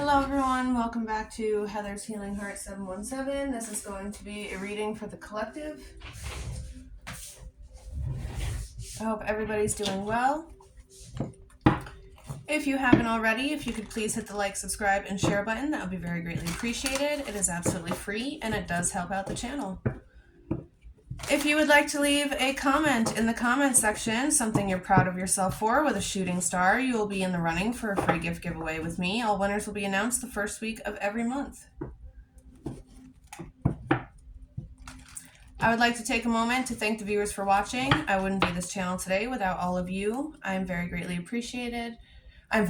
Hello everyone, welcome back to Heather's Healing Heart 717. This is going to be a reading for the collective. I hope everybody's doing well. If you haven't already, if you could please hit the like, subscribe, and share button, that would be very greatly appreciated. It is absolutely free and it does help out the channel. If you would like to leave a comment in the comment section, something you're proud of yourself for with a shooting star, you will be in the running for a free gift giveaway with me. All winners will be announced the first week of every month. I would like to take a moment to thank the viewers for watching. I wouldn't be this channel today without all of you. I am very greatly appreciated. I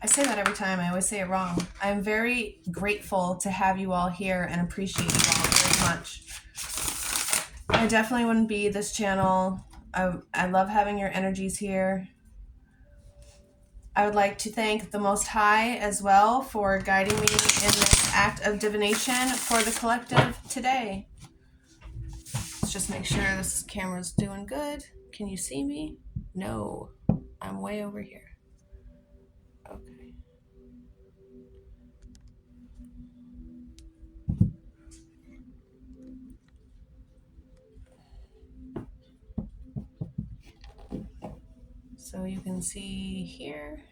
say that every time, I always say it wrong. I'm very grateful to have you all here and appreciate you all very much. I definitely wouldn't be this channel. I love having your energies here. I would like to thank the Most High as well for guiding me in this act of divination for the collective today. Let's just make sure this camera's doing good. Can you see me? No, I'm way over here. Okay. So you can see here.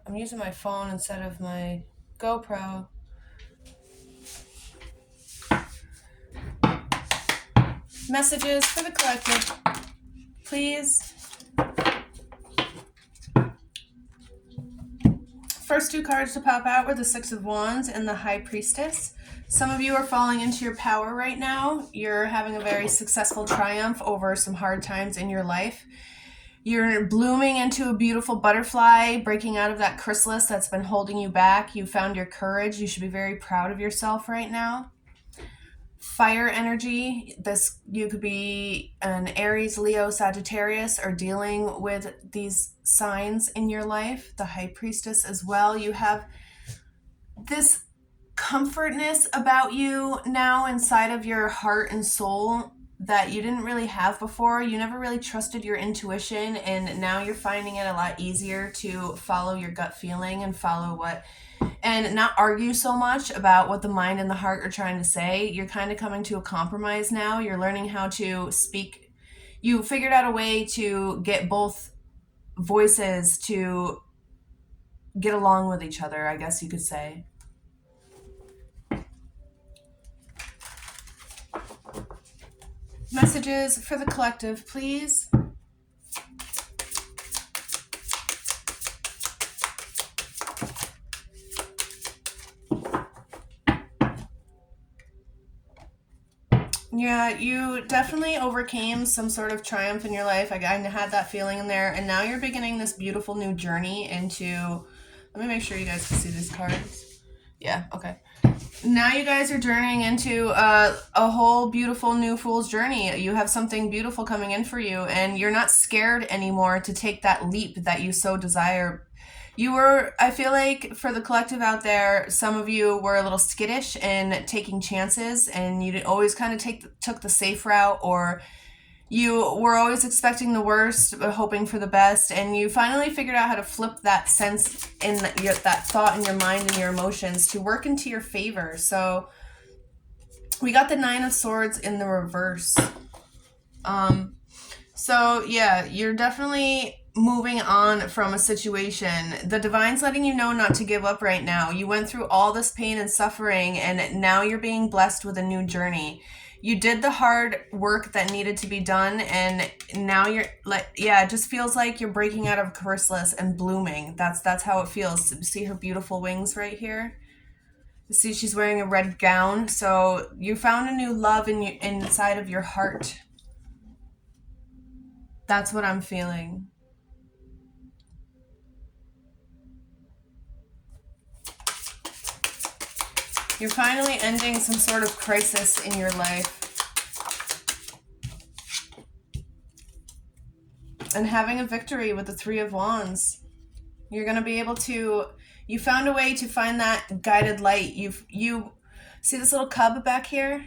I'm using my phone instead of my GoPro. Messages for the collective, please. First two cards to pop out were the Six of Wands and the High Priestess. Some of you are falling into your power right now. You're having a very successful triumph over some hard times in your life. You're blooming into a beautiful butterfly, breaking out of that chrysalis that's been holding you back. You found your courage. You should be very proud of yourself right now. Fire energy. You could be an Aries, Leo, Sagittarius, or dealing with these signs in your life. The High Priestess as well. You have this comfortness about you now inside of your heart and soul that you didn't really have before. You never really trusted your intuition, and now you're finding it a lot easier to follow your gut feeling and and not argue so much about what the mind and the heart are trying to say. You're kind of coming to a compromise now. You're learning how to speak. You figured out a way to get both voices to get along with each other, I guess you could say. Messages for the collective, please. Yeah, you definitely overcame some sort of triumph in your life. I had that feeling in there. And now you're beginning this beautiful new journey into... Let me make sure you guys can see these cards. Yeah, okay. Now you guys are journeying into a whole beautiful new fool's journey. You have something beautiful coming in for you, and you're not scared anymore to take that leap that you so desire. I feel like for the collective out there, some of you were a little skittish in taking chances, and you always kind of took the safe route, or you were always expecting the worst but hoping for the best, and you finally figured out how to flip that sense in that thought in your mind and your emotions to work into your favor. So we got the Nine of Swords in the reverse. So yeah, you're definitely moving on from a situation. The divine's letting you know not to give up right now. You went through all this pain and suffering, and now you're being blessed with a new journey. You did the hard work that needed to be done, and now you're like, yeah, it just feels like you're breaking out of a chrysalis and blooming. That's how it feels. See her beautiful wings right here? See, she's wearing a red gown. So you found a new love inside of your heart. That's what I'm feeling. You're finally ending some sort of crisis in your life. And having a victory with the Three of Wands. You're going to be able to... You found a way to find that guided light. You see this little cub back here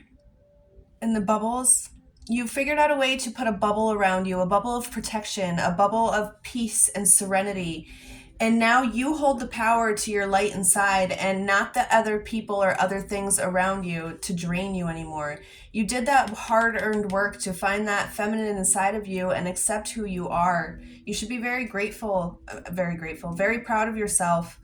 in the bubbles? You figured out a way to put a bubble around you, a bubble of protection, a bubble of peace and serenity. And now you hold the power to your light inside, and not the other people or other things around you to drain you anymore. You did that hard-earned work to find that feminine inside of you and accept who you are. You should be very grateful, very proud of yourself.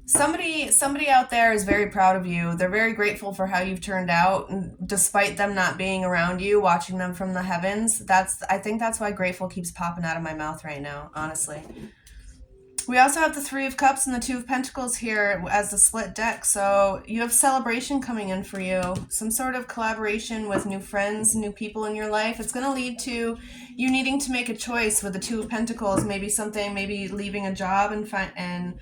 Somebody out there is very proud of you. They're very grateful for how you've turned out, and despite them not being around you, watching them from the heavens. I think that's why grateful keeps popping out of my mouth right now, honestly. We also have the Three of Cups and the Two of Pentacles here as the split deck. So you have celebration coming in for you. Some sort of collaboration with new friends, new people in your life. It's going to lead to you needing to make a choice with the Two of Pentacles. Maybe leaving a job and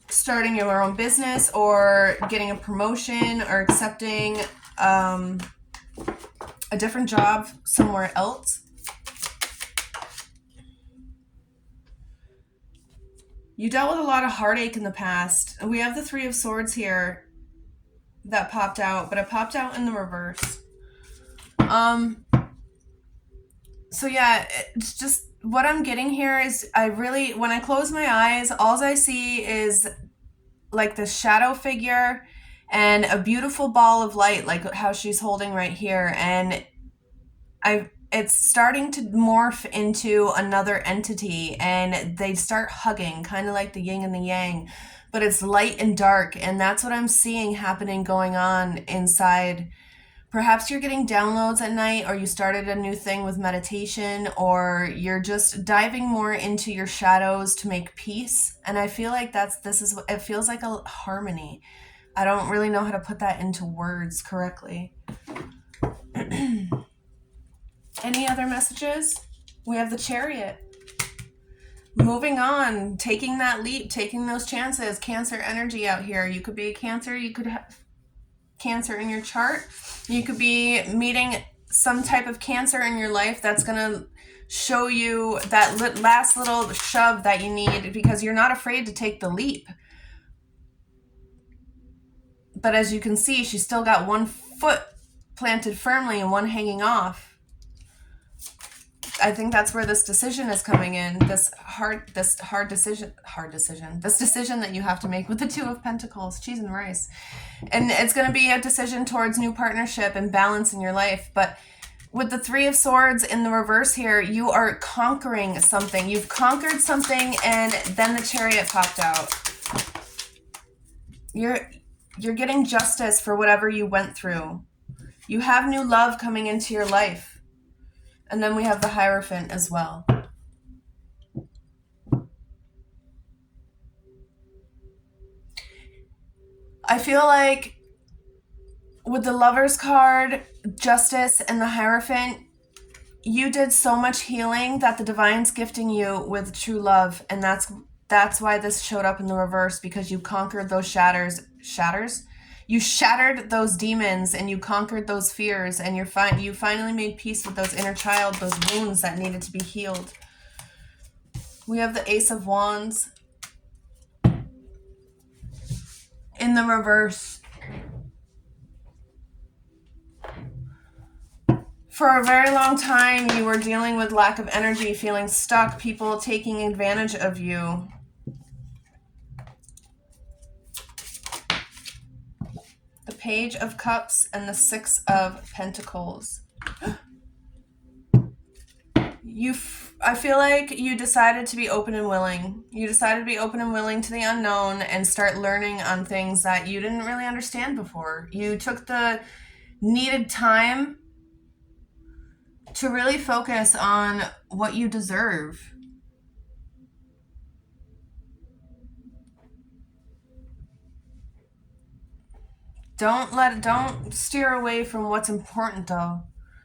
starting your own business, or getting a promotion, or accepting a different job somewhere else. You dealt with a lot of heartache in the past. We have the Three of Swords here that popped out, but it popped out in the reverse. So yeah, it's just what I'm getting here is when I close my eyes, all I see is like this shadow figure and a beautiful ball of light, like how she's holding right here. And it's starting to morph into another entity, and they start hugging, kind of like the yin and the yang, but it's light and dark. And that's what I'm seeing happening, going on inside. Perhaps you're getting downloads at night, or you started a new thing with meditation, or you're just diving more into your shadows to make peace. And I feel like it feels like a harmony. I don't really know how to put that into words correctly. Any other messages? We have the Chariot. Moving on, taking that leap, taking those chances. Cancer energy out here. You could be a Cancer. You could have Cancer in your chart. You could be meeting some type of Cancer in your life that's going to show you that last little shove that you need, because you're not afraid to take the leap. But as you can see, she's still got one foot planted firmly and one hanging off. I think that's where this decision is coming in. This decision that you have to make with the Two of Pentacles, cheese and rice. And it's going to be a decision towards new partnership and balance in your life. But with the Three of Swords in the reverse here, you are conquering something. You've conquered something, and then the Chariot popped out. You're getting justice for whatever you went through. You have new love coming into your life. And then we have the Hierophant as well. I feel like with the Lover's card, Justice, and the Hierophant, you did so much healing that the Divine's gifting you with true love. And that's why this showed up in the reverse, because you conquered those shatters. You shattered those demons, and you conquered those fears, and you finally made peace with those inner child, those wounds that needed to be healed. We have the Ace of Wands in the reverse. For a very long time, you were dealing with lack of energy, feeling stuck, people taking advantage of you. The Page of Cups and the Six of Pentacles. I feel like you decided to be open and willing. You decided to be open and willing to the unknown and start learning on things that you didn't really understand before. You took the needed time to really focus on what you deserve. Don't steer away from what's important, though.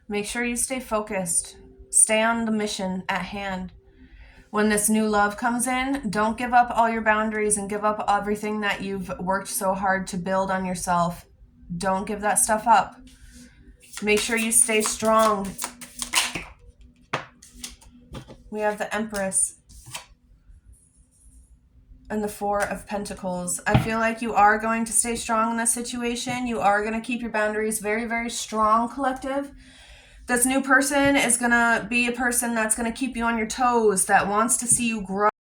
Make sure you stay focused. Stay on the mission at hand. When this new love comes in, don't give up all your boundaries and give up everything that you've worked so hard to build on yourself. Don't give that stuff up. Make sure you stay strong. We have the Empress and the Four of Pentacles. I feel like you are going to stay strong in this situation. You are going to keep your boundaries very, very strong, collective. This new person is going to be a person that's going to keep you on your toes, that wants to see you grow.